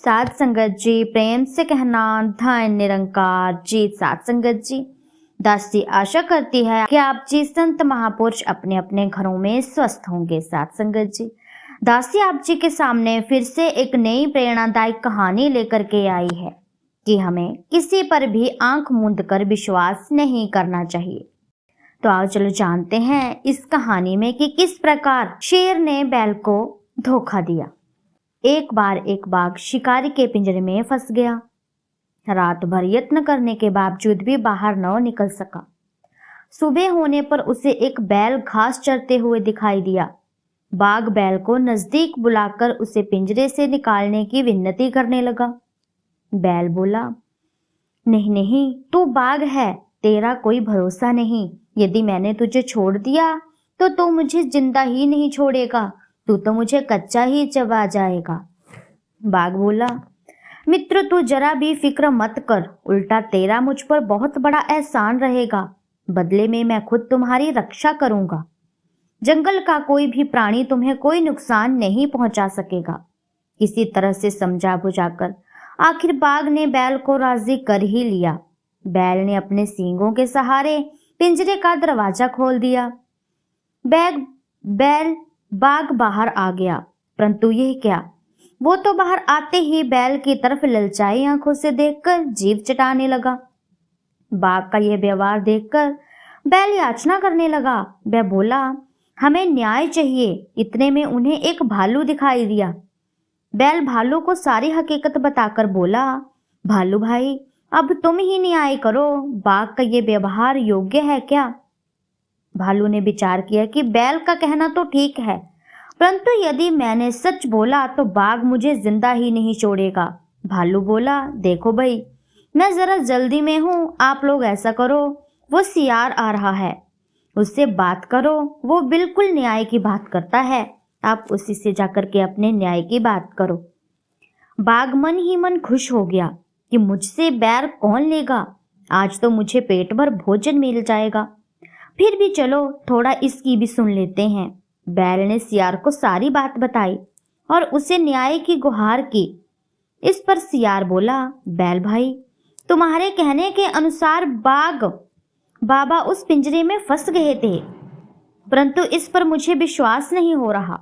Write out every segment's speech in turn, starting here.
साध संगत जी, प्रेम से कहना धन निरंकार जी। साध संगत जी, दासी आशा करती है कि आप जी संत महापुरुष अपने अपने घरों में स्वस्थ होंगे। साध संगत जी, दासी आप जी के सामने फिर से एक नई प्रेरणादायक कहानी लेकर के आई है कि हमें किसी पर भी आंख मूंद कर विश्वास नहीं करना चाहिए। तो आओ चलो जानते हैं इस कहानी में कि किस प्रकार शेर ने बैल को धोखा दिया। एक बार एक बाघ शिकारी के पिंजरे में फंस गया। रात भर यत्न करने के बावजूद भी बाहर न निकल सका। सुबह होने पर उसे एक बैल घास चरते हुए दिखाई दिया। बाघ बैल को नजदीक बुलाकर उसे पिंजरे से निकालने की विनती करने लगा। बैल बोला, नहीं नहीं, तू बाघ है, तेरा कोई भरोसा नहीं। यदि मैंने तुझे छोड़ दिया तो तू मुझे जिंदा ही नहीं छोड़ेगा, तू तो मुझे कच्चा ही चबा जाएगा। बाघ बोला, मित्र तू जरा भी फिक्र मत कर, उल्टा तेरा मुझ पर बहुत बड़ा एहसान रहेगा। बदले में मैं खुद तुम्हारी रक्षा करूंगा। जंगल का कोई भी प्राणी तुम्हें कोई नुकसान नहीं पहुंचा सकेगा। किसी तरह से समझा बुझाकर आखिर बाघ ने बैल को राजी कर ही लिया। बैल ने अपने सींगों के सहारे पिंजरे का दरवाजा खोल दिया। बाघ बाहर आ गया, परंतु यह क्या, वो तो बाहर आते ही बैल की तरफ ललचाई आंखों से देखकर जीभ चटाने लगा। बाघ का यह व्यवहार देखकर बैल याचना करने लगा। वह बोला, हमें न्याय चाहिए। इतने में उन्हें एक भालू दिखाई दिया। बैल भालू को सारी हकीकत बताकर बोला, भालू भाई, अब तुम ही न्याय करो, बाघ का ये व्यवहार योग्य है क्या? भालू ने विचार किया कि बैल का कहना तो ठीक है, परंतु यदि मैंने सच बोला तो बाघ मुझे जिंदा ही नहीं छोड़ेगा। भालू बोला, देखो भाई, मैं जरा जल्दी में हूँ, आप लोग ऐसा करो, वो सियार आ रहा है, उससे बात करो, वो बिल्कुल न्याय की बात करता है, आप उसी से जाकर के अपने न्याय की बात करो। बाघ मन ही मन खुश हो गया कि मुझसे बैर कौन लेगा, आज तो मुझे पेट भर भोजन मिल जाएगा। फिर भी चलो थोड़ा इसकी भी सुन लेते हैं। बैल ने सियार को सारी बात बताई और उसे न्याय की गुहार की। इस पर सियार बोला, बैल भाई, तुम्हारे कहने के अनुसार बाघ बाबा उस पिंजरे में फंस गए थे, परंतु इस पर मुझे विश्वास नहीं हो रहा।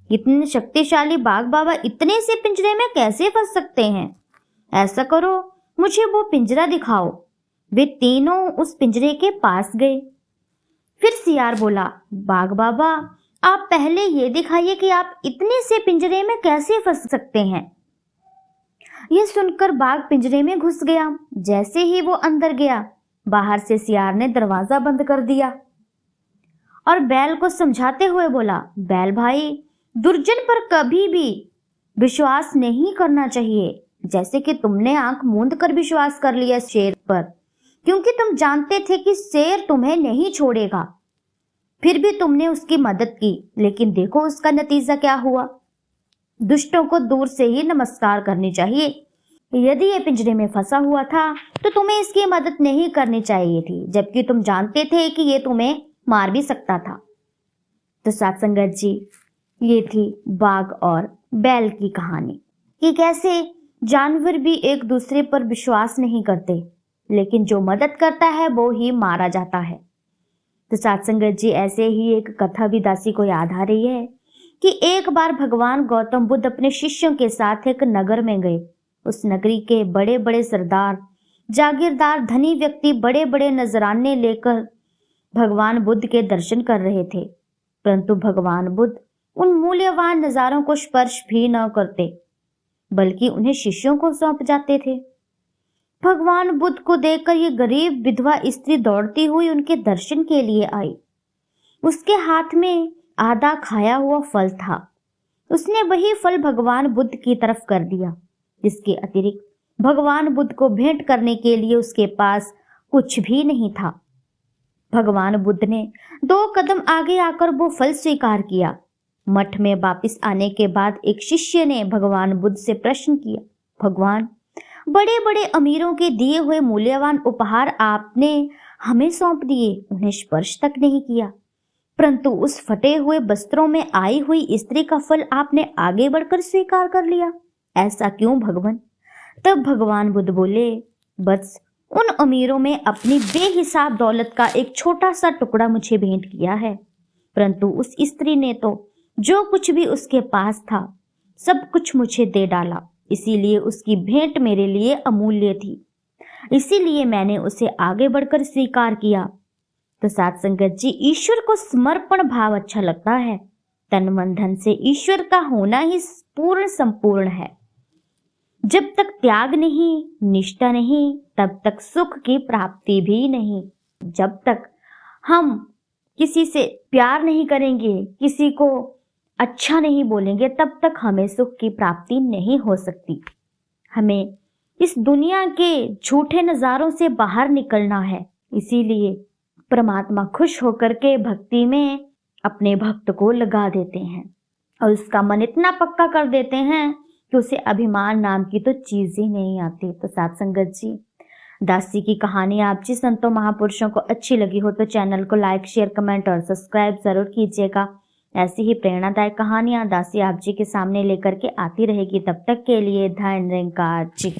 इतने शक्तिशाली बाघ बाबा इतने से पिंजरे में कैसे फंस सकते हैं? ऐसा करो, मुझे वो पिंजरा दिखाओ। वे तीनों उस पिंजरे के पास गए। फिर सियार बोला, बाघ बाबा, आप पहले ये दिखाइए कि आप इतने से पिंजरे में कैसे फंस सकते हैं। यह सुनकर बाघ पिंजरे में घुस गया। जैसे ही वो अंदर गया, बाहर से सियार ने दरवाजा बंद कर दिया और बैल को समझाते हुए बोला, बैल भाई, दुर्जन पर कभी भी विश्वास नहीं करना चाहिए, जैसे कि तुमने आंख मूंद कर विश्वास कर लिया शेर पर, क्योंकि तुम जानते थे कि शेर तुम्हें नहीं छोड़ेगा। फिर भी तुमने उसकी मदद की, लेकिन देखो उसका नतीजा क्या हुआ। दुष्टों को दूर से ही नमस्कार करनी चाहिए। यदि ये पिंजरे में फंसा हुआ था तो तुम्हें इसकी मदद नहीं करनी चाहिए थी, जबकि तुम जानते थे कि ये तुम्हें मार भी सकता था। तो साथ संगत जी, ये थी बाघ और बैल की कहानी कि कैसे जानवर भी एक दूसरे पर विश्वास नहीं करते, लेकिन जो मदद करता है वो ही मारा जाता है। तो साथ संगत जी, ऐसे ही एक कथा भी दासी को याद आ रही है कि एक बार भगवान गौतम बुद्ध अपने शिष्यों के साथ एक नगर में गए। उस नगरी के बड़े बड़े सरदार, जागीरदार, धनी व्यक्ति बड़े बड़े नजराने लेकर भगवान बुद्ध के दर्शन कर रहे थे, परंतु भगवान बुद्ध उन मूल्यवान नजारों को स्पर्श भी न करते, बल्कि उन्हें शिष्यों को सौंप जाते थे। भगवान बुद्ध को देखकर ये गरीब विधवा स्त्री दौड़ती हुई उनके दर्शन के लिए आई। उसके हाथ में आधा खाया हुआ फल था। उसने वही फल भगवान बुद्ध की तरफ कर दिया। इसके अतिरिक्त भगवान बुद्ध को भेंट करने के लिए उसके पास कुछ भी नहीं था। भगवान बुद्ध ने 2 कदम आगे आकर वो फल स्वीकार किया। मठ में वापस आने के बाद एक शिष्य ने भगवान बुद्ध से प्रश्न किया, भगवान, बड़े बड़े अमीरों के दिए हुए मूल्यवान उपहार आपने हमें सौंप दिए, उन्हें स्पर्श तक नहीं किया, परंतु उस फटे हुए वस्त्रों में आई हुई स्त्री का फल आपने आगे बढ़कर स्वीकार कर लिया, ऐसा क्यों भगवान? तब भगवान बुद्ध बोले, बस उन अमीरों में अपनी बेहिसाब दौलत का एक छोटा सा टुकड़ा मुझे भेंट किया है, परंतु उस स्त्री ने तो जो कुछ भी उसके पास था सब कुछ मुझे दे डाला। इसीलिए उसकी भेंट मेरे लिए अमूल्य थी, इसीलिए मैंने उसे आगे बढ़कर स्वीकार किया। तो साथ संगत जी, ईश्वर को समर्पण भाव अच्छा लगता है। तन मन धन से ईश्वर का होना ही पूर्ण संपूर्ण है। जब तक त्याग नहीं, निष्ठा नहीं, तब तक सुख की प्राप्ति भी नहीं। जब तक हम किसी से प्यार नहीं करेंगे, किसी को अच्छा नहीं बोलेंगे, तब तक हमें सुख की प्राप्ति नहीं हो सकती। हमें इस दुनिया के झूठे नज़ारों से बाहर निकलना है। इसीलिए परमात्मा खुश होकर के भक्ति में अपने भक्त को लगा देते हैं और उसका मन इतना पक्का कर देते हैं कि उसे अभिमान नाम की तो चीज ही नहीं आती। तो साथ संगत जी, दासी की कहानी आप जी संतों महापुरुषों को अच्छी लगी हो तो चैनल को लाइक, शेयर, कमेंट और सब्सक्राइब जरूर कीजिएगा। ऐसी ही प्रेरणादायक कहानियां दासी आप जी के सामने लेकर के आती रहेगी। तब तक के लिए धन्यवाद जी।